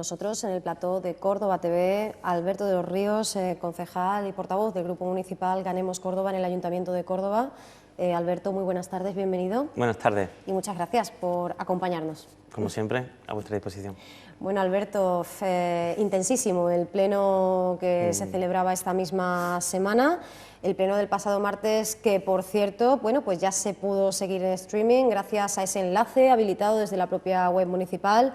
nosotros en el plató de Córdoba TV, Alberto de los Ríos, concejal y portavoz del Grupo Municipal Ganemos Córdoba en el Ayuntamiento de Córdoba. Alberto, muy buenas tardes, bienvenido. Buenas tardes. Y muchas gracias por acompañarnos. Como siempre, a vuestra disposición. Bueno, Alberto, intensísimo el pleno que se celebraba esta misma semana, el pleno del pasado martes, que por cierto, bueno, pues ya se pudo seguir en streaming gracias a ese enlace habilitado desde la propia web municipal,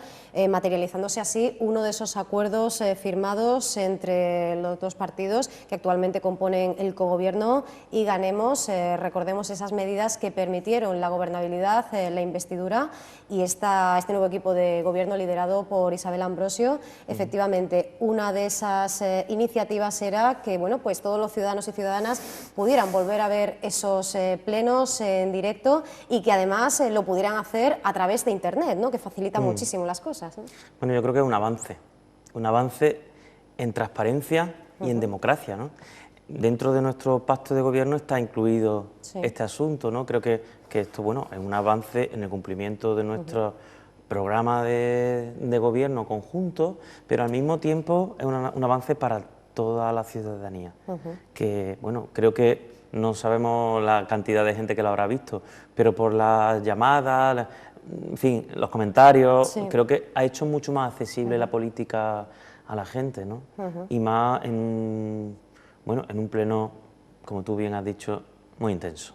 materializándose así uno de esos acuerdos firmados entre los dos partidos que actualmente componen el cogobierno y Ganemos. Recordemos esas medidas que permitieron la gobernabilidad, la investidura y este nuevo equipo de gobierno liderado por Isabel Ambrosio. Efectivamente, una de esas iniciativas era que, bueno, pues todos los ciudadanos y ciudadanas pudieran volver a ver esos plenos en directo y que además lo pudieran hacer a través de Internet, ¿no?, que facilita muchísimo las cosas, ¿no? Bueno, yo creo que es un avance en transparencia y en democracia, ¿no? Dentro de nuestro pacto de gobierno está incluido este asunto, ¿no? Creo que esto, bueno, es un avance en el cumplimiento de nuestro programa de gobierno conjunto, pero al mismo tiempo es un avance para toda la ciudadanía, que, bueno, creo que no sabemos la cantidad de gente que lo habrá visto, pero por las llamadas, en fin, los comentarios, creo que ha hecho mucho más accesible la política a la gente, ¿no? Y más en un pleno, como tú bien has dicho, muy intenso.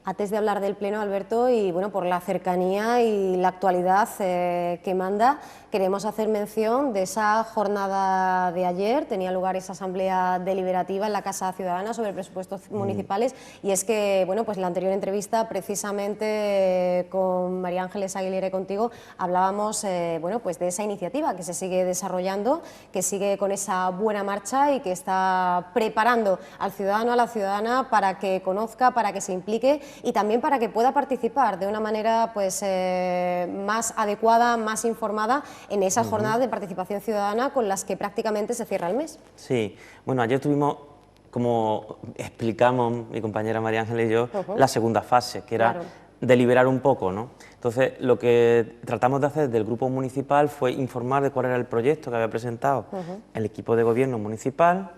Antes de hablar del pleno, Alberto, y bueno, por la cercanía y la actualidad que manda, queremos hacer mención de esa jornada de ayer. Tenía lugar esa asamblea deliberativa en la Casa Ciudadana sobre presupuestos municipales, y es que, bueno, pues en la anterior entrevista, precisamente con María Ángeles Aguilera y contigo, hablábamos, bueno, pues de esa iniciativa que se sigue desarrollando, que sigue con esa buena marcha y que está preparando al ciudadano, a la ciudadana, para que conozca, para que se implique y también para que pueda participar de una manera pues más adecuada, más informada en esas jornadas de participación ciudadana con las que prácticamente se cierra el mes. Sí, bueno, ayer tuvimos, como explicamos mi compañera María Ángeles y yo, la segunda fase, que era deliberar un poco, ¿no? Entonces, lo que tratamos de hacer desde el grupo municipal fue informar de cuál era el proyecto que había presentado el equipo de gobierno municipal,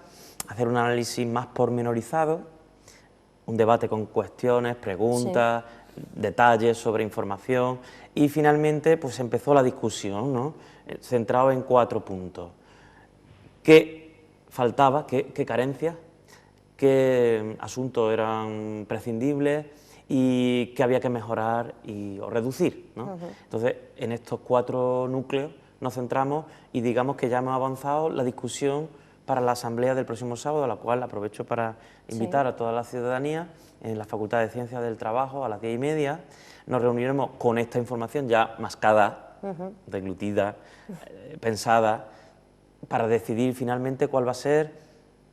hacer un análisis más pormenorizado, un debate con cuestiones, preguntas, detalles sobre información y finalmente pues empezó la discusión, ¿no?, centrado en 4 puntos. ¿Qué faltaba? ¿Qué carencias? ¿Qué asuntos eran prescindibles? ¿Y qué había que mejorar o reducir, ¿no? Entonces, en estos 4 núcleos nos centramos y digamos que ya hemos avanzado la discusión para la asamblea del próximo sábado, a la cual aprovecho para invitar a toda la ciudadanía en la Facultad de Ciencias del Trabajo a las 10:30. Nos reuniremos con esta información ya mascada, deglutida, pensada, para decidir finalmente cuál va a ser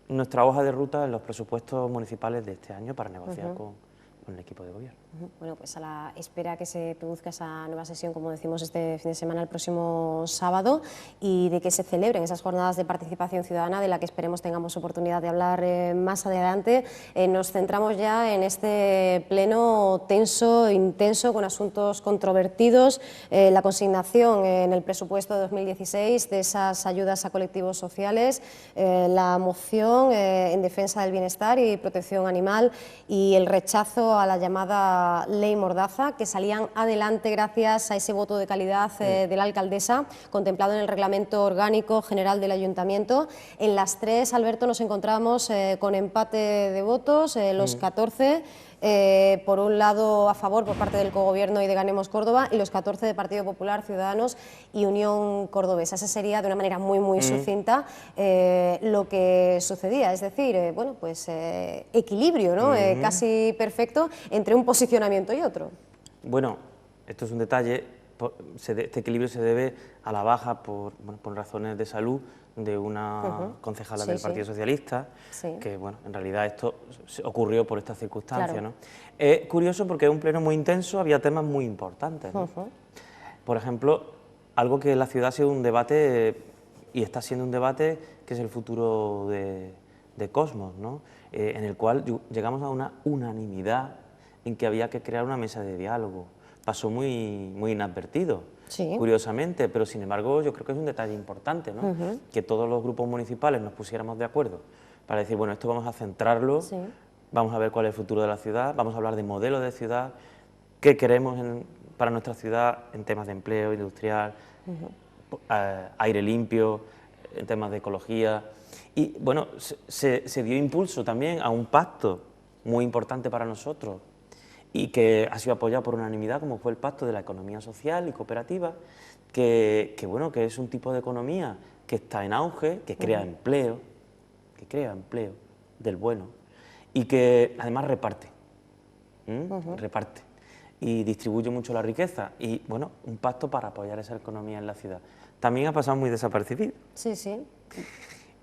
nuestra hoja de ruta en los presupuestos municipales de este año para negociar con el equipo de gobierno. Bueno, pues a la espera que se produzca esa nueva sesión, como decimos, este fin de semana, el próximo sábado, y de que se celebren esas jornadas de participación ciudadana, de la que esperemos tengamos oportunidad de hablar más adelante, nos centramos ya en este pleno tenso, intenso, con asuntos controvertidos, la consignación en el presupuesto de 2016 de esas ayudas a colectivos sociales, la moción en defensa del bienestar y protección animal y el rechazo a la llamada Ley Mordaza, que salían adelante gracias a ese voto de calidad de la alcaldesa, contemplado en el Reglamento Orgánico General del Ayuntamiento. En las 3, Alberto, nos encontramos con empate de votos, los 14, por un lado a favor por parte del cogobierno y de Ganemos Córdoba, y los 14 de Partido Popular, Ciudadanos y Unión Cordobesa. Esa sería, de una manera muy sucinta, lo que sucedía, es decir, bueno, pues equilibrio, ¿no? Casi perfecto entre un posicionamiento y otro. Bueno, esto es un detalle, este equilibrio se debe a la baja por razones de salud de una concejala del Partido Socialista, que bueno, en realidad esto ocurrió por estas circunstancias, ¿no? Es curioso porque es un pleno muy intenso, había temas muy importantes, ¿no? Por ejemplo, algo que en la ciudad ha sido un debate, y está siendo un debate, que es el futuro de Cosmos, ¿no? En el cual llegamos a una unanimidad en que había que crear una mesa de diálogo. Pasó muy inadvertido. curiosamente, pero sin embargo yo creo que es un detalle importante, ¿no? Que todos los grupos municipales nos pusiéramos de acuerdo para decir, bueno, esto vamos a centrarlo, vamos a ver cuál es el futuro de la ciudad, vamos a hablar de modelos de ciudad, qué queremos para nuestra ciudad en temas de empleo industrial, aire limpio, en temas de ecología. Y bueno, se dio impulso también a un pacto muy importante para nosotros y que ha sido apoyado por unanimidad, como fue el pacto de la economía social y cooperativa, que bueno, que es un tipo de economía que está en auge, que crea empleo del bueno y que además reparte, reparte y distribuye mucho la riqueza y bueno, un pacto para apoyar esa economía en la ciudad. También ha pasado muy desapercibido. Sí, sí.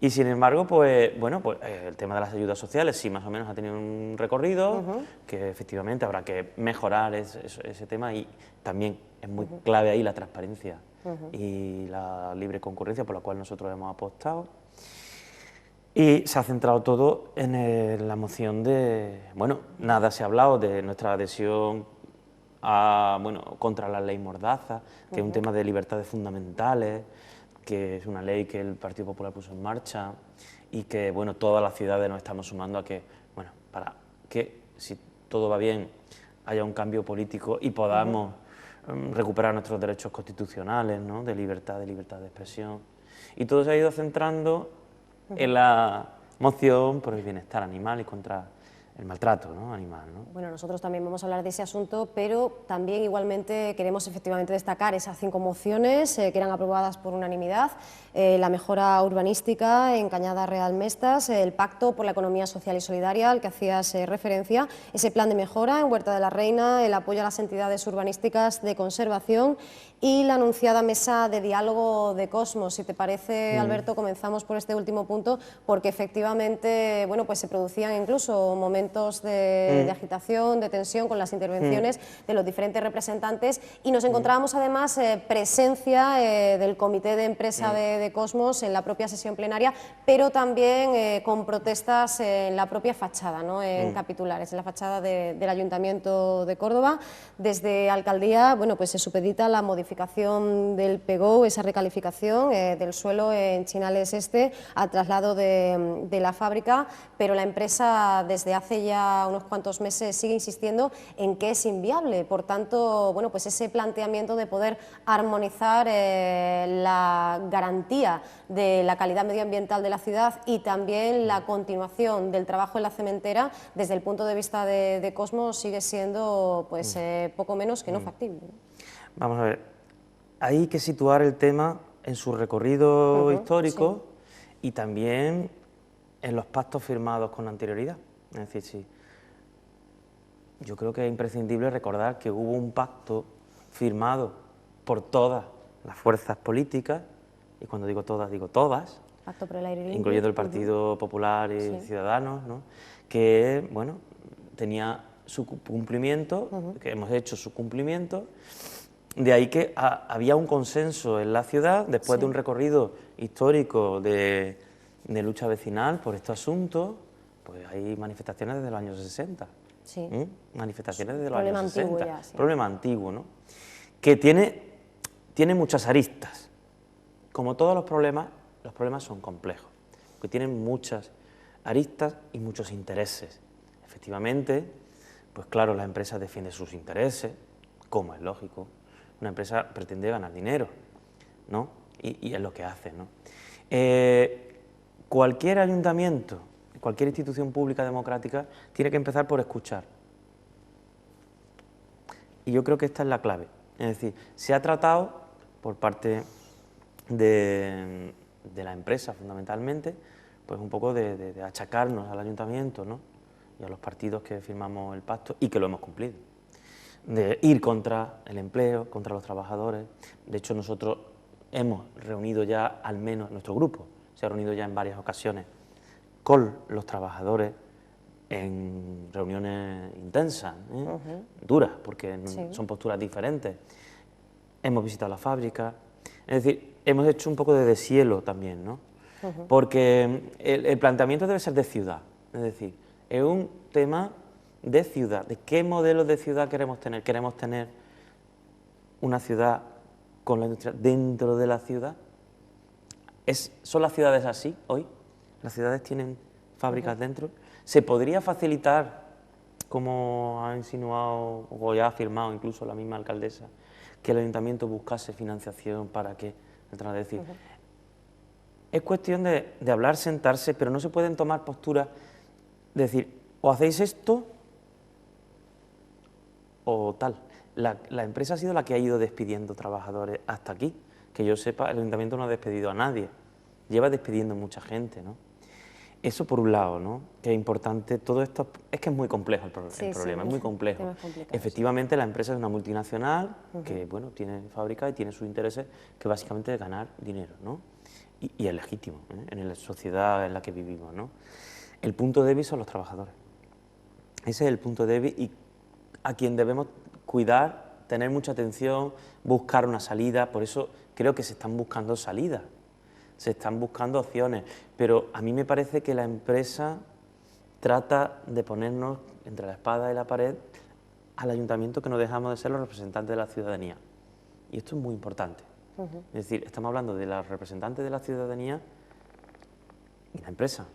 Y sin embargo, pues bueno, pues el tema de las ayudas sociales sí más o menos ha tenido un recorrido, que efectivamente habrá que mejorar ese tema y también es muy clave ahí la transparencia y la libre concurrencia por la cual nosotros hemos apostado. Y se ha centrado todo en la moción de, bueno, nada se ha hablado de nuestra adhesión contra la ley Mordaza, que es un tema de libertades fundamentales, que es una ley que el Partido Popular puso en marcha y que, bueno, todas las ciudades nos estamos sumando a que, bueno, para que, si todo va bien, haya un cambio político y podamos recuperar nuestros derechos constitucionales, ¿no?, de libertad de expresión. Y todo se ha ido centrando en la moción por el bienestar animal y contra el maltrato, ¿no?, animal, ¿no? Bueno, nosotros también vamos a hablar de ese asunto, pero también igualmente queremos efectivamente destacar esas 5 mociones que eran aprobadas por unanimidad, la mejora urbanística en Cañada Real Mestas, el pacto por la economía social y solidaria al que hacías referencia, ese plan de mejora en Huerta de la Reina, el apoyo a las entidades urbanísticas de conservación y la anunciada mesa de diálogo de Cosmos. Si te parece, Alberto, comenzamos por este último punto, porque efectivamente, bueno, pues se producían incluso momentos de agitación, de tensión con las intervenciones de los diferentes representantes y nos encontrábamos además presencia del comité de empresa de Cosmos en la propia sesión plenaria, pero también con protestas en la propia fachada, ¿no?, en capitulares, en la fachada del Ayuntamiento de Córdoba. Desde Alcaldía, bueno, pues se supedita la modificación del PEGO, esa recalificación del suelo en Chinales Este al traslado de la fábrica, pero la empresa desde hace ya unos cuantos meses sigue insistiendo en que es inviable. Por tanto, bueno, pues ese planteamiento de poder armonizar la garantía de la calidad medioambiental de la ciudad y también la continuación del trabajo en la cementera desde el punto de vista de Cosmos sigue siendo pues poco menos que no factible. Vamos a ver, hay que situar el tema en su recorrido histórico y también en los pactos firmados con anterioridad. Es decir, sí, yo creo que es imprescindible recordar que hubo un pacto firmado por todas las fuerzas políticas, y cuando digo todas, Pacto por el aire limpio, incluyendo el Partido Popular y Ciudadanos, ¿no?, que, bueno, tenía su cumplimiento, que hemos hecho su cumplimiento. De ahí que había un consenso en la ciudad, después de un recorrido histórico de lucha vecinal por este asunto, pues hay manifestaciones desde los años 60. Sí. Manifestaciones desde los años 60. Problema antiguo ya, sí. Problema antiguo, ¿no?, que tiene muchas aristas. Como todos los problemas son complejos, que tienen muchas aristas y muchos intereses. Efectivamente, pues claro, la empresa defiende sus intereses, como es lógico. Una empresa pretende ganar dinero, ¿no?, y es lo que hace, ¿no? Cualquier ayuntamiento, cualquier institución pública democrática tiene que empezar por escuchar. Y yo creo que esta es la clave. Es decir, se ha tratado por parte de la empresa fundamentalmente, pues un poco de achacarnos al ayuntamiento, ¿no?, y a los partidos que firmamos el pacto y que lo hemos cumplido, de ir contra el empleo, contra los trabajadores. De hecho, nosotros hemos reunido ya, al menos nuestro grupo, se ha reunido ya en varias ocasiones con los trabajadores en reuniones intensas, duras, porque son posturas diferentes. Hemos visitado la fábrica, es decir, hemos hecho un poco de deshielo también, ¿no? Porque el planteamiento debe ser de ciudad, es decir, es un tema de ciudad, de qué modelos de ciudad queremos tener. Queremos tener una ciudad con la industria dentro de la ciudad. ¿Son las ciudades así hoy? ¿Las ciudades tienen fábricas dentro? ¿Se podría facilitar, como ha insinuado o ya ha afirmado incluso la misma alcaldesa, que el ayuntamiento buscase financiación para que... Es decir, es cuestión de hablar, sentarse, pero no se pueden tomar posturas de decir, o hacéis esto o tal. La empresa ha sido la que ha ido despidiendo trabajadores hasta aquí. Que yo sepa, el ayuntamiento no ha despedido a nadie, lleva despidiendo mucha gente, ¿no? Eso por un lado, ¿no? Que es importante, todo esto, es que es muy complejo el problema, es muy complejo. Efectivamente, la empresa es una multinacional que, bueno, tiene fábrica y tiene sus intereses, que básicamente es ganar dinero, ¿no? Y es legítimo, ¿eh? En la sociedad en la que vivimos, ¿no? El punto débil son los trabajadores. Ese es el punto débil y a quien debemos cuidar, tener mucha atención, buscar una salida. Por eso creo que se están buscando salidas, se están buscando opciones, pero a mí me parece que la empresa trata de ponernos entre la espada y la pared al ayuntamiento, que no dejamos de ser los representantes de la ciudadanía. Y esto es muy importante. Es decir, estamos hablando de los representantes de la ciudadanía y la empresa.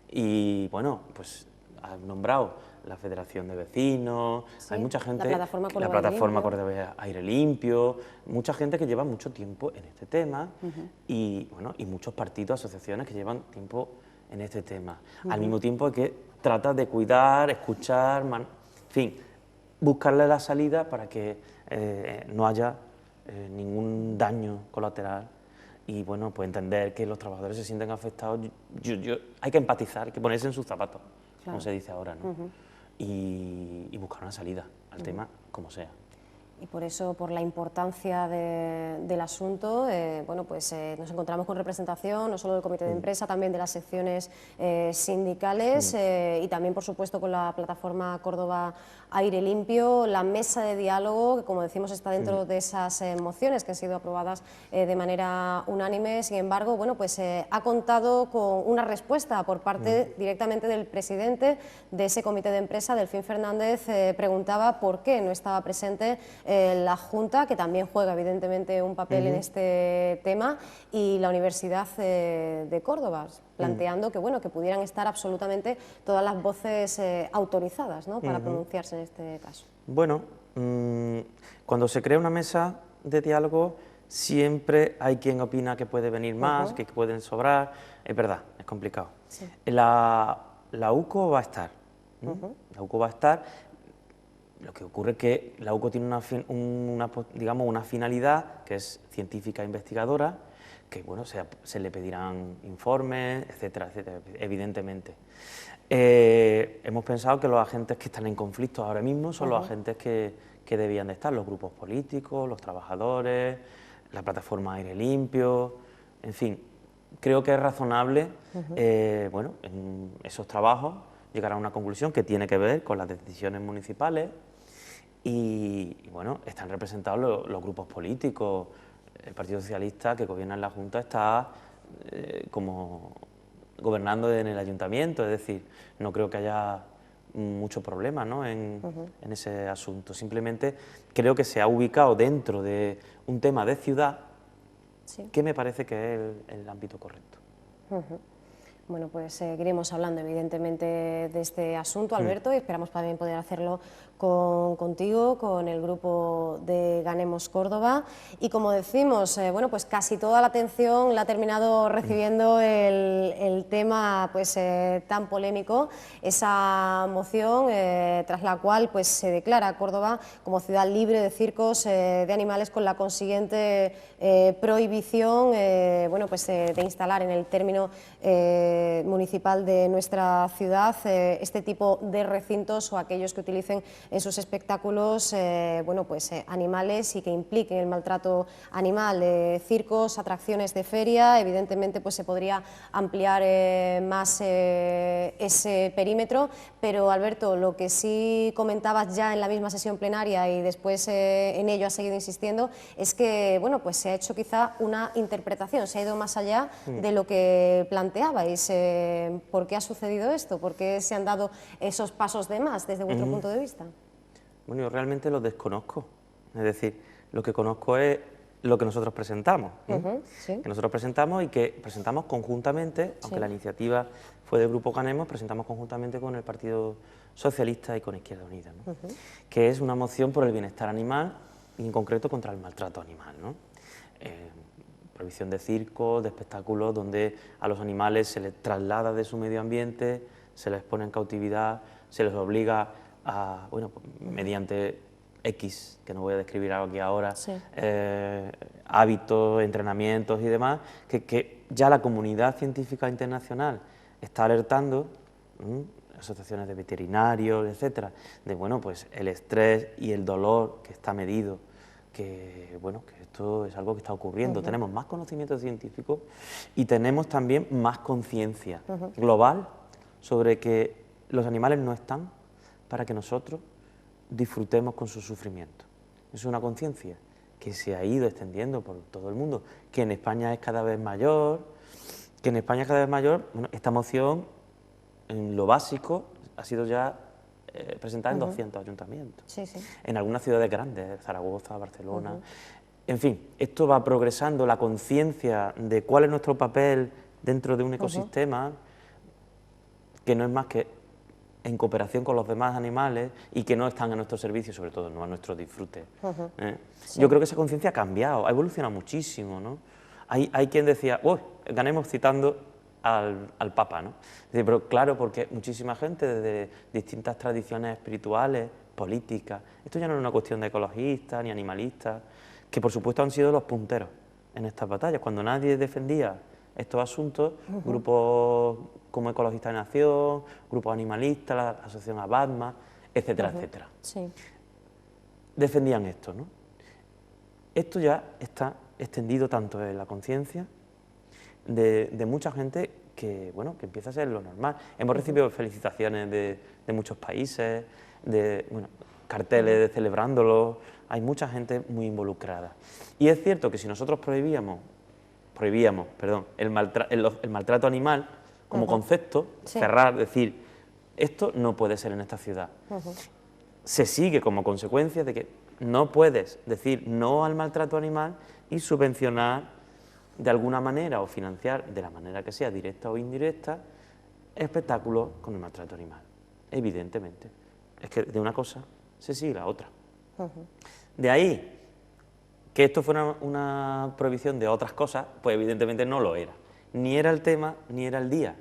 Y bueno, pues has nombrado la Federación de Vecinos, sí, hay mucha gente, la plataforma Córdoba Aire Limpio, mucha gente que lleva mucho tiempo en este tema y, bueno, y muchos partidos, asociaciones que llevan tiempo en este tema. Al mismo tiempo que trata de cuidar, escuchar, en fin, buscarle la salida para que no haya ningún daño colateral y, bueno, pues entender que los trabajadores se sienten afectados. Hay que empatizar, hay que ponerse en sus zapatos, como se dice ahora, ¿no? Y buscar una salida al tema como sea. Y por eso, por la importancia del asunto, bueno, pues nos encontramos con representación, no solo del comité de empresa, también de las secciones sindicales y también, por supuesto, con la plataforma Córdoba Aire Limpio, la mesa de diálogo, que como decimos está dentro de esas mociones que han sido aprobadas de manera unánime. Sin embargo, bueno, pues ha contado con una respuesta por parte directamente del presidente de ese comité de empresa, Delfín Fernández. Preguntaba por qué no estaba presente la Junta, que también juega evidentemente un papel en este tema, y la Universidad de Córdoba, planteando que, bueno, que pudieran estar absolutamente todas las voces autorizadas, ¿no?, para pronunciarse en este caso. Bueno, cuando se crea una mesa de diálogo siempre hay quien opina que puede venir más, que pueden sobrar, es verdad, es complicado. Sí. La UCO va a estar, la UCO va a estar. Lo que ocurre es que la UCO tiene una finalidad que es científica e investigadora, que, bueno, se le pedirán informes, etcétera, etcétera, evidentemente. Hemos pensado que los agentes que están en conflicto ahora mismo son los agentes que debían de estar, los grupos políticos, los trabajadores, la plataforma Aire Limpio, en fin, creo que es razonable, bueno, en esos trabajos llegar a una conclusión que tiene que ver con las decisiones municipales y bueno, están representados los grupos políticos. El Partido Socialista, que gobierna en la Junta, está como gobernando en el ayuntamiento, es decir, no creo que haya mucho problema, ¿no?, en ese asunto. Simplemente creo que se ha ubicado dentro de un tema de ciudad que me parece que es el ámbito correcto. Bueno, pues seguiremos hablando evidentemente de este asunto, Alberto, y esperamos también poder hacerlo contigo, con el grupo de Ganemos Córdoba. Y como decimos, bueno, pues casi toda la atención la ha terminado recibiendo el tema pues tan polémico, esa moción tras la cual pues se declara Córdoba como ciudad libre de circos de animales, con la consiguiente prohibición bueno, pues de instalar en el término municipal de nuestra ciudad este tipo de recintos o aquellos que utilicen en sus espectáculos bueno, pues, animales y que impliquen el maltrato animal, circos, atracciones de feria. Evidentemente pues se podría ampliar más ese perímetro, pero Alberto, lo que sí comentabas ya en la misma sesión plenaria y después en ello has seguido insistiendo, es que bueno, pues se ha hecho quizá una interpretación, se ha ido más allá de lo que planteabais. ¿Por qué ha sucedido esto? ¿Por qué se han dado esos pasos de más desde vuestro punto de vista? Bueno, yo realmente lo desconozco. Es decir, lo que conozco es lo que nosotros presentamos, sí. que nosotros presentamos y que presentamos conjuntamente, aunque la iniciativa fue del Grupo Ganemos, presentamos conjuntamente con el Partido Socialista y con Izquierda Unida, ¿no? Que es una moción por el bienestar animal y en concreto contra el maltrato animal, ¿no? Prohibición de circos, de espectáculos donde a los animales se les traslada de su medio ambiente, se les pone en cautividad, se les obliga a, bueno, mediante X, que no voy a describir aquí ahora, hábitos, entrenamientos y demás, que ya la comunidad científica internacional está alertando, asociaciones de veterinarios, etcétera, de bueno, pues el estrés y el dolor que está medido, que bueno, que esto es algo que está ocurriendo. Tenemos más conocimiento científico y tenemos también más conciencia global sobre que los animales no están para que nosotros disfrutemos con su sufrimiento. Es una conciencia que se ha ido extendiendo por todo el mundo, que en España es cada vez mayor, bueno, esta moción, en lo básico, ha sido ya presentada en 200 ayuntamientos, en algunas ciudades grandes, Zaragoza, Barcelona, en fin, esto va progresando, la conciencia de cuál es nuestro papel dentro de un ecosistema, que no es más que en cooperación con los demás animales y que no están a nuestro servicio, sobre todo no a nuestro disfrute. Yo creo que esa conciencia ha cambiado, ha evolucionado muchísimo, ¿no? Hay quien decía, uy, Ganemos citando al Papa, ¿no? Pero claro, porque muchísima gente desde distintas tradiciones espirituales, políticas, esto ya no es una cuestión de ecologistas ni animalistas, que por supuesto han sido los punteros en estas batallas. Cuando nadie defendía estos asuntos, grupos como Ecologistas de Nación, grupos animalistas, la asociación Abadma, etcétera, etcétera. Defendían esto, ¿no? Esto ya está extendido tanto en la conciencia de mucha gente que, bueno, que empieza a ser lo normal. Hemos recibido felicitaciones de muchos países, bueno, carteles celebrándolo, hay mucha gente muy involucrada. Y es cierto que si nosotros prohibíamos el maltrato animal como concepto, cerrar, decir, esto no puede ser en esta ciudad. Se sigue como consecuencia de que no puedes decir no al maltrato animal y subvencionar de alguna manera o financiar de la manera que sea, directa o indirecta, espectáculos con el maltrato animal. Evidentemente. Es que de una cosa se sigue la otra. De ahí que esto fuera una prohibición de otras cosas, pues evidentemente no lo era. Ni era el tema, ni era el día.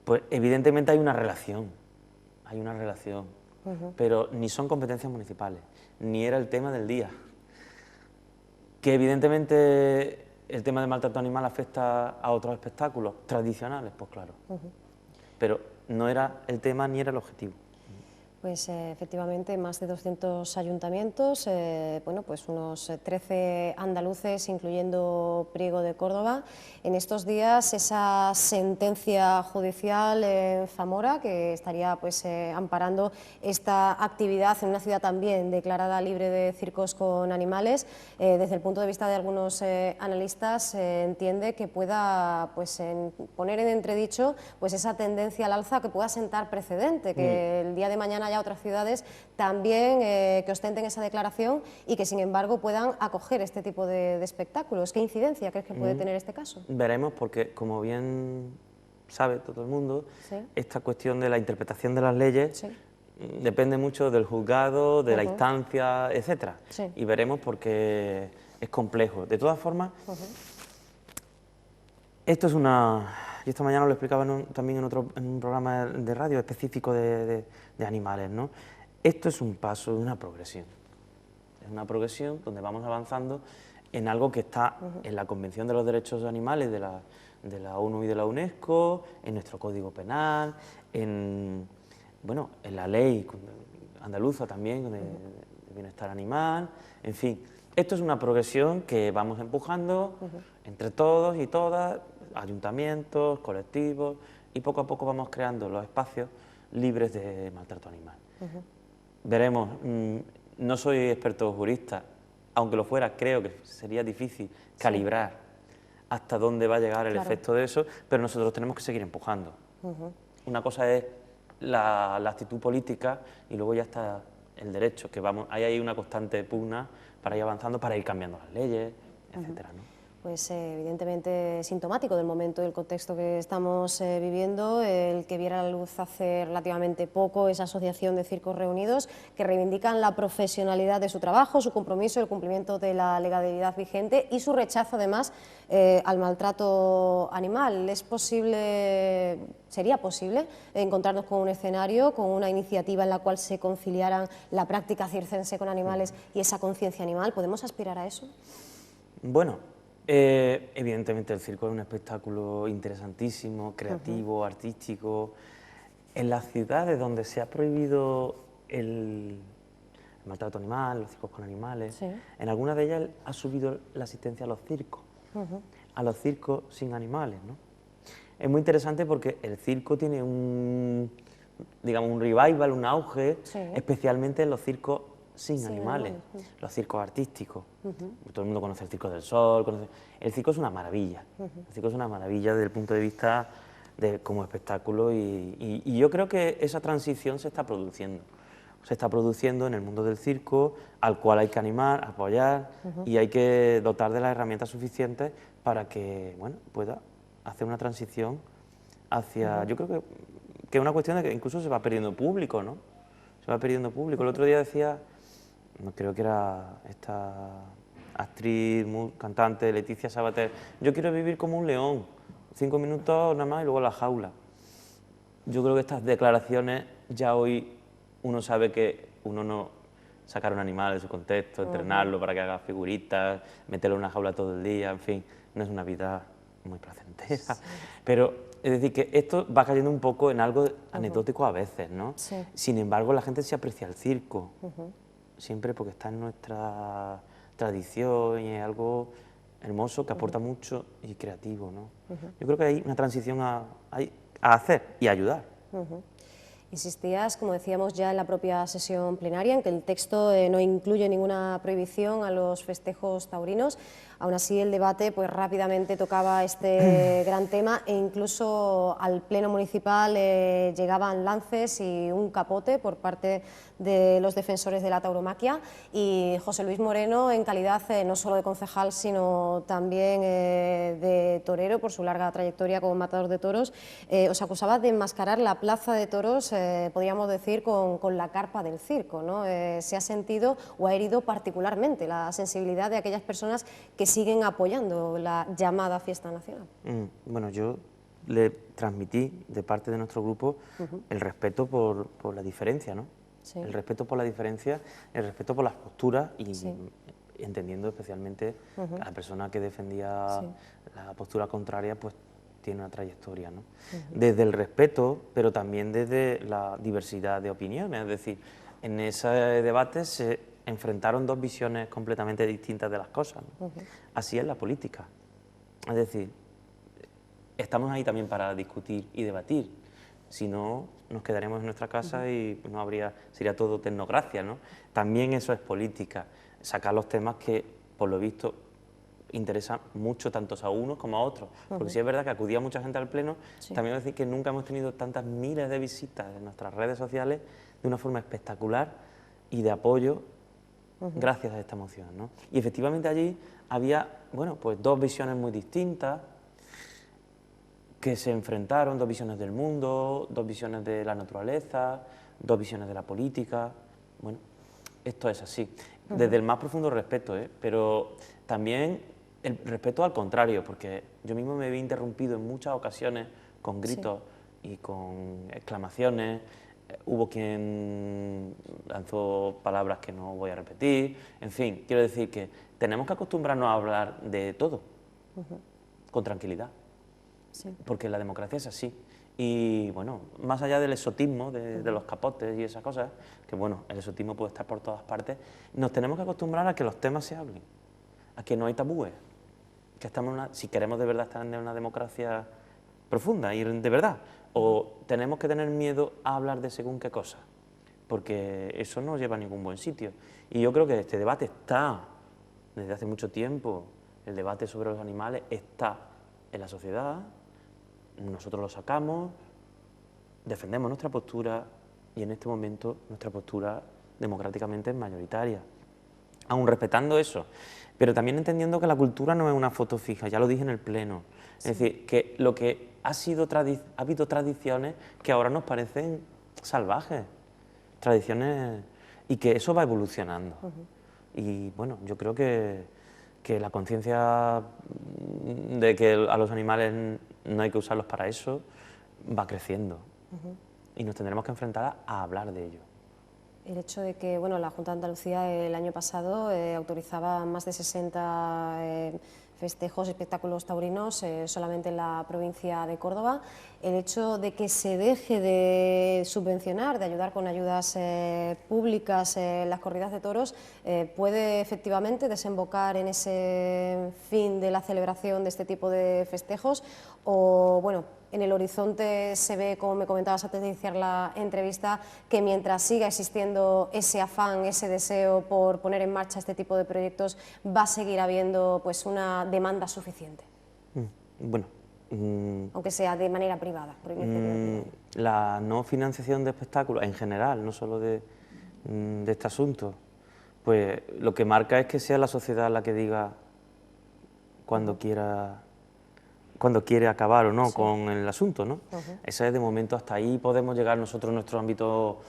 Pues evidentemente hay una relación, pero ni son competencias municipales, ni era el tema del día. Que evidentemente el tema del maltrato animal afecta a otros espectáculos tradicionales, pues claro. Pero no era el tema ni era el objetivo. Pues efectivamente, más de 200 ayuntamientos, bueno, pues unos 13 andaluces, incluyendo Priego de Córdoba. En estos días, esa sentencia judicial en Zamora, que estaría pues amparando esta actividad en una ciudad también declarada libre de circos con animales, desde el punto de vista de algunos analistas, se entiende que pueda pues poner en entredicho pues esa tendencia al alza, que pueda sentar precedente, que el día de mañana haya otras ciudades también que ostenten esa declaración y que sin embargo puedan acoger este tipo de espectáculos. ¿Qué incidencia crees que puede tener este caso? Veremos, porque como bien sabe todo el mundo, esta cuestión de la interpretación de las leyes depende mucho del juzgado, de la instancia, etcétera. Y veremos, porque es complejo. De todas formas, esto es una... Y esta mañana lo explicaba también en un programa de radio específico de animales, ¿no? Esto es un paso de una progresión. Es una progresión donde vamos avanzando en algo que está en la Convención de los Derechos Animales de la ONU y de la UNESCO, en nuestro Código Penal, en la ley andaluza también de bienestar animal, en fin. Esto es una progresión que vamos empujando entre todos y todas, ayuntamientos, colectivos, y poco a poco vamos creando los espacios libres de maltrato animal. Veremos, no soy experto jurista, aunque lo fuera, creo que sería difícil calibrar hasta dónde va a llegar el efecto de eso, pero nosotros tenemos que seguir empujando. Una cosa es la actitud política y luego ya está el derecho, que vamos, hay una constante pugna para ir avanzando, para ir cambiando las leyes, etcétera, ¿no? Pues evidentemente sintomático del momento, del contexto que estamos viviendo, el que viera la luz hace relativamente poco esa asociación de Circos Reunidos, que reivindican la profesionalidad de su trabajo, su compromiso, el cumplimiento de la legalidad vigente y su rechazo además al maltrato animal. ¿Es posible, sería posible encontrarnos con un escenario, con una iniciativa en la cual se conciliaran la práctica circense con animales y esa conciencia animal? ¿Podemos aspirar a eso? Bueno, evidentemente el circo es un espectáculo interesantísimo, creativo, artístico. En las ciudades donde se ha prohibido el maltrato animal, los circos con animales, en algunas de ellas ha subido la asistencia a los circos, a los circos sin animales, ¿no? Es muy interesante porque el circo tiene digamos, un revival, un auge, especialmente en los circos sin animales, los circos artísticos. Todo el mundo conoce el Circo del Sol, el circo es una maravilla, el circo es una maravilla desde el punto de vista como espectáculo y yo creo que esa transición se está produciendo en el mundo del circo, al cual hay que animar, apoyar y hay que dotar de las herramientas suficientes para que, bueno, pueda hacer una transición hacia, yo creo que es una cuestión de que incluso se va perdiendo público, ¿no? Se va perdiendo público. El otro día decía, no creo que era esta actriz, cantante, Leticia Sabater, yo quiero vivir como un león, 5 minutos nada más y luego a la jaula. Yo creo que estas declaraciones ya hoy uno sabe que uno no sacar un animal de su contexto, entrenarlo para que haga figuritas, meterlo en una jaula todo el día, en fin, no es una vida muy placentera. Pero es decir, que esto va cayendo un poco en algo anecdótico a veces, ¿no? Sin embargo, la gente se aprecia el circo, siempre porque está en nuestra tradición y es algo hermoso que aporta mucho y creativo, ¿no? Yo creo que hay una transición a hacer y a ayudar. Insistías, como decíamos ya en la propia sesión plenaria, en que el texto no incluye ninguna prohibición a los festejos taurinos. Aún así, el debate pues, rápidamente tocaba este gran tema e incluso al Pleno Municipal llegaban lances y un capote por parte de los defensores de la tauromaquia y José Luis Moreno, en calidad no solo de concejal, sino también de torero, por su larga trayectoria como matador de toros, os acusaba de enmascarar la plaza de toros, podríamos decir, con la carpa del circo, ¿no? Se ha sentido o ha herido particularmente la sensibilidad de aquellas personas que siguen apoyando la llamada fiesta nacional. Bueno, yo le transmití de parte de nuestro grupo el respeto por la diferencia, ¿no? El respeto por la diferencia, el respeto por las posturas y entendiendo especialmente a la persona que defendía la postura contraria, pues tiene una trayectoria, ¿no? Desde el respeto, pero también desde la diversidad de opiniones, es decir, en ese debate se enfrentaron dos visiones completamente distintas de las cosas, ¿no? Así es la política, es decir, estamos ahí también para discutir y debatir, si no nos quedaremos en nuestra casa y no habría, sería todo tecnocracia, ¿no? También eso es política, sacar los temas que, por lo visto, interesan mucho tanto a unos como a otros, porque sí es verdad que acudía mucha gente al Pleno, también voy a decir que nunca hemos tenido tantas miles de visitas en nuestras redes sociales de una forma espectacular y de apoyo gracias a esta moción, ¿no? Y efectivamente allí había, bueno, pues dos visiones muy distintas que se enfrentaron, dos visiones del mundo, dos visiones de la naturaleza, dos visiones de la política. Bueno, esto es así, desde el más profundo respeto, pero también el respeto al contrario, porque yo mismo me vi interrumpido en muchas ocasiones con gritos y con exclamaciones. Hubo quien lanzó palabras que no voy a repetir. En fin, quiero decir que tenemos que acostumbrarnos a hablar de todo con tranquilidad, porque la democracia es así. Y bueno, más allá del exotismo, de los capotes y esas cosas, que bueno, el exotismo puede estar por todas partes, nos tenemos que acostumbrar a que los temas se hablen, a que no hay tabúes, que estamos si queremos de verdad estar en una democracia profunda y de verdad, o tenemos que tener miedo a hablar de según qué cosas, porque eso no lleva a ningún buen sitio. Y yo creo que este debate está, desde hace mucho tiempo, el debate sobre los animales está en la sociedad, nosotros lo sacamos, defendemos nuestra postura y en este momento nuestra postura democráticamente mayoritaria. Aún respetando eso, pero también entendiendo que la cultura no es una foto fija, ya lo dije en el pleno. Sí. Es decir, que lo que ha habido tradiciones que ahora nos parecen salvajes, tradiciones, y que eso va evolucionando. Y bueno, yo creo que la conciencia de que a los animales no hay que usarlos para eso va creciendo. Y nos tendremos que enfrentar a hablar de ello. El hecho de que bueno, la Junta de Andalucía el año pasado autorizaba más de 60 festejos, espectáculos taurinos solamente en la provincia de Córdoba, el hecho de que se deje de subvencionar, de ayudar con ayudas públicas las corridas de toros, puede efectivamente desembocar en ese fin de la celebración de este tipo de festejos, o bueno, en el horizonte se ve, como me comentabas antes de iniciar la entrevista, que mientras siga existiendo ese afán, ese deseo por poner en marcha este tipo de proyectos, va a seguir habiendo pues una demanda suficiente. Bueno, aunque sea de manera privada. Por iniciativa privada. La no financiación de espectáculos, en general, no solo de este asunto, pues lo que marca es que sea la sociedad la que diga cuando quiere acabar o no con el asunto, ¿no? Eso es de momento, hasta ahí podemos llegar nosotros en nuestro ámbito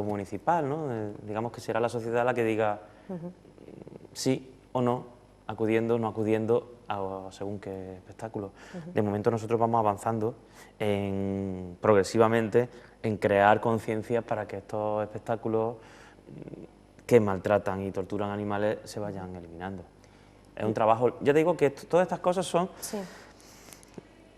municipal, ¿no? Digamos que será la sociedad la que diga sí o no, acudiendo, no acudiendo a según qué espectáculo. De momento nosotros vamos avanzando progresivamente en crear conciencia para que estos espectáculos que maltratan y torturan animales se vayan eliminando. Es un trabajo, ya te digo que todas estas cosas son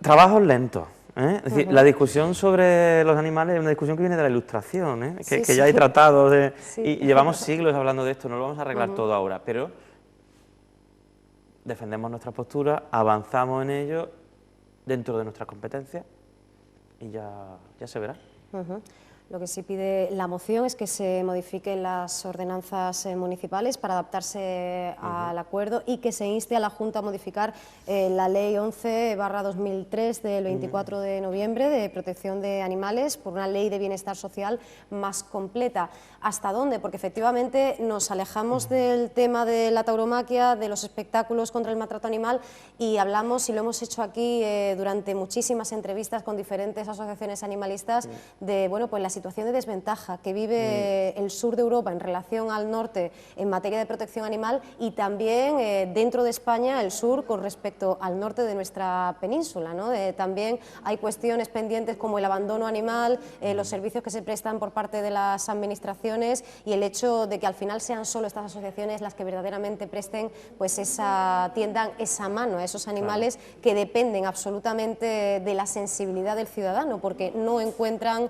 trabajos lentos. Es decir, la discusión sobre los animales es una discusión que viene de la Ilustración, que ya hay tratados y llevamos siglos hablando de esto, no lo vamos a arreglar todo ahora, pero defendemos nuestra postura, avanzamos en ello dentro de nuestras competencias y ya se verá. Lo que sí pide la moción es que se modifiquen las ordenanzas municipales para adaptarse al acuerdo y que se inste a la Junta a modificar la Ley 11/2003 del 24 de noviembre de protección de animales por una ley de bienestar social más completa. ¿Hasta dónde? Porque efectivamente nos alejamos del tema de la tauromaquia, de los espectáculos contra el maltrato animal y hablamos, y lo hemos hecho aquí durante muchísimas entrevistas con diferentes asociaciones animalistas, de bueno, pues la situación de desventaja que vive el sur de Europa en relación al norte en materia de protección animal y también dentro de España el sur con respecto al norte de nuestra península, ¿no? También hay cuestiones pendientes como el abandono animal, los servicios que se prestan por parte de las administraciones y el hecho de que al final sean solo estas asociaciones las que verdaderamente presten, pues tiendan esa mano a esos animales que dependen absolutamente de la sensibilidad del ciudadano, porque no encuentran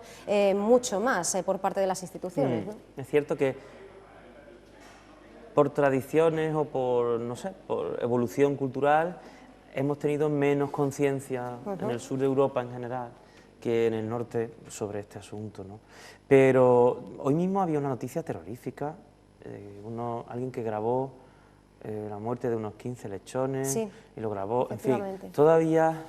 mucho más por parte de las instituciones, ¿no? Es cierto que por tradiciones o por, no sé, por evolución cultural hemos tenido menos conciencia en el sur de Europa en general que en el norte sobre este asunto, ¿no? Pero hoy mismo había una noticia terrorífica, alguien que grabó la muerte de unos 15 lechones y lo grabó, en fin, todavía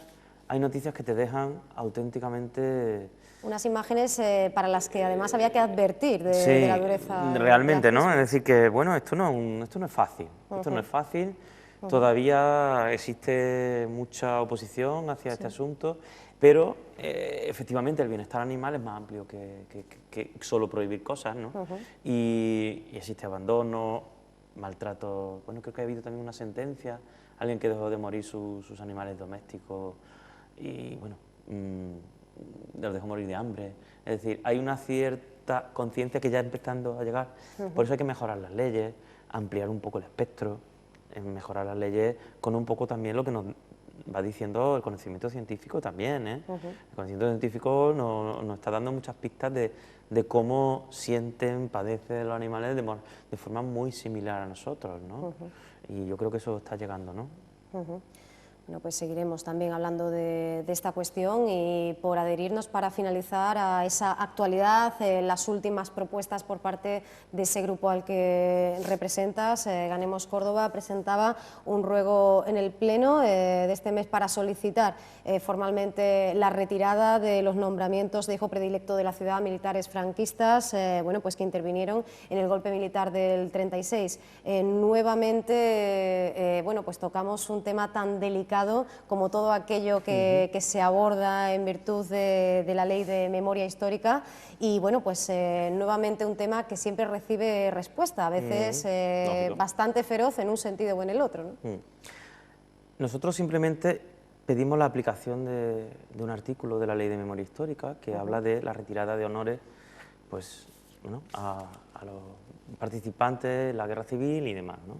hay noticias que te dejan auténticamente... Unas imágenes para las que además había que advertir de la dureza. Realmente, ¿no? Es decir que, bueno, esto no es fácil, esto no es fácil, todavía existe mucha oposición hacia este asunto, pero efectivamente el bienestar animal es más amplio que solo prohibir cosas, ¿no? Y existe abandono, maltrato, bueno, creo que ha habido también una sentencia, alguien que dejó de morir sus animales domésticos y, bueno, los dejó morir de hambre. Es decir, hay una cierta conciencia que ya está empezando a llegar. Por eso hay que mejorar las leyes, ampliar un poco el espectro, mejorar las leyes con un poco también lo que nos va diciendo el conocimiento científico también, El conocimiento científico nos está dando muchas pistas de cómo sienten, padecen los animales de forma muy similar a nosotros, ¿no? Y yo creo que eso está llegando, ¿no? Bueno, pues seguiremos también hablando de esta cuestión y por adherirnos para finalizar a esa actualidad, las últimas propuestas por parte de ese grupo al que representas, Ganemos Córdoba, presentaba un ruego en el Pleno de este mes para solicitar formalmente la retirada de los nombramientos de hijo predilecto de la ciudad, militares franquistas, bueno, pues que intervinieron en el golpe militar del 36. Nuevamente, bueno, pues tocamos un tema tan delicado como todo aquello que se aborda en virtud de la Ley de Memoria Histórica y bueno, pues nuevamente un tema que siempre recibe respuesta, a veces bastante feroz en un sentido o en el otro, ¿no? Nosotros simplemente pedimos la aplicación de un artículo de la Ley de Memoria Histórica que habla de la retirada de honores pues, ¿no? a los participantes en la guerra civil y demás, ¿no?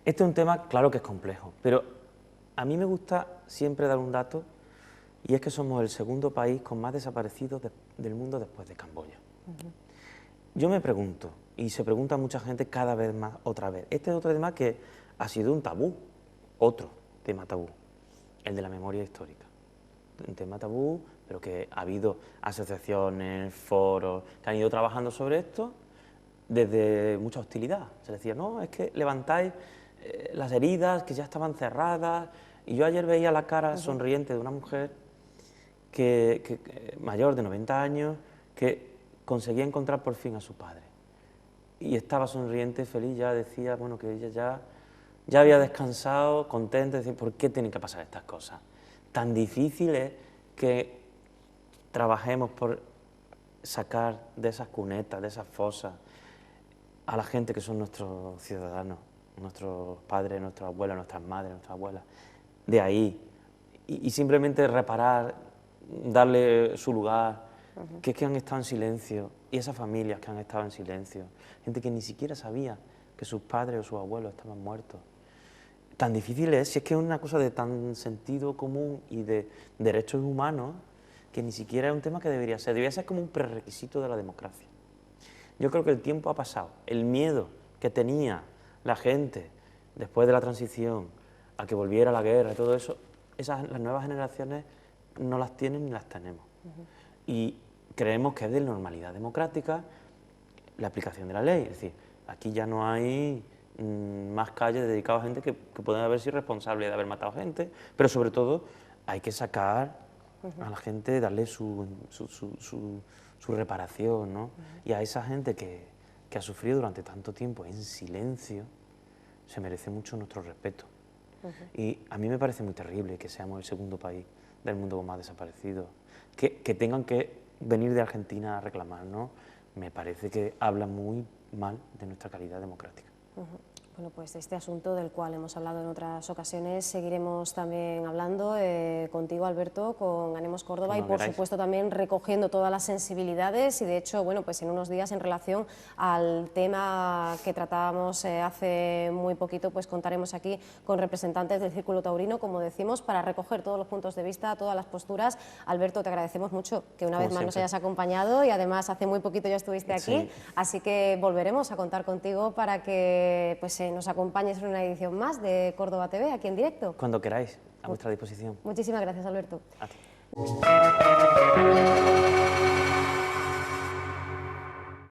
Este es un tema, claro que es complejo, pero a mí me gusta siempre dar un dato y es que somos el segundo país con más desaparecidos del mundo después de Camboya. Yo me pregunto, y se pregunta mucha gente cada vez más otra vez, este es otro tema que ha sido un tabú, otro tema tabú, el de la memoria histórica. Un tema tabú, pero que ha habido asociaciones, foros que han ido trabajando sobre esto desde mucha hostilidad. Se decía, no, es que levantáis las heridas que ya estaban cerradas, y yo ayer veía la cara sonriente de una mujer mayor de 90 años que conseguía encontrar por fin a su padre y estaba sonriente, feliz, ya decía, bueno, que ella ya había descansado, contenta, decía, ¿por qué tienen que pasar estas cosas? Tan difícil es que trabajemos por sacar de esas cunetas, de esas fosas, a la gente que son nuestros ciudadanos, nuestros padres, nuestras abuelas, nuestras madres, nuestras abuelas, de ahí, y simplemente reparar, darle su lugar, que es que han estado en silencio, y esas familias que han estado en silencio, gente que ni siquiera sabía que sus padres o sus abuelos estaban muertos. Tan difícil es, si es que es una cosa de tan sentido común y de derechos humanos, que ni siquiera es un tema que debería ser como un prerequisito de la democracia. Yo creo que el tiempo ha pasado, el miedo que tenía la gente después de la transición a que volviera la guerra y todo eso, las nuevas generaciones no las tienen ni las tenemos. Y creemos que es de normalidad democrática la aplicación de la ley, es decir, aquí ya no hay más calles dedicadas a gente que pueden haber sido responsables de haber matado gente, pero sobre todo hay que sacar a la gente, darle su reparación, ¿no? Y a esa gente que ha sufrido durante tanto tiempo en silencio, se merece mucho nuestro respeto. Y a mí me parece muy terrible que seamos el segundo país del mundo con más desaparecidos, que tengan que venir de Argentina a reclamar, ¿no? Me parece que habla muy mal de nuestra calidad democrática. Bueno, pues de este asunto del cual hemos hablado en otras ocasiones seguiremos también hablando contigo, Alberto, con Ganemos Córdoba y por supuesto también recogiendo todas las sensibilidades y de hecho, bueno, pues en unos días en relación al tema que tratábamos hace muy poquito, pues contaremos aquí con representantes del Círculo Taurino, como decimos, para recoger todos los puntos de vista, todas las posturas. Alberto, te agradecemos mucho que una vez más nos hayas acompañado y además hace muy poquito ya estuviste aquí, así que volveremos a contar contigo para que pues nos acompañes en una edición más de Córdoba TV, aquí en directo. Cuando queráis, a vuestra disposición. Muchísimas gracias, Alberto. A ti.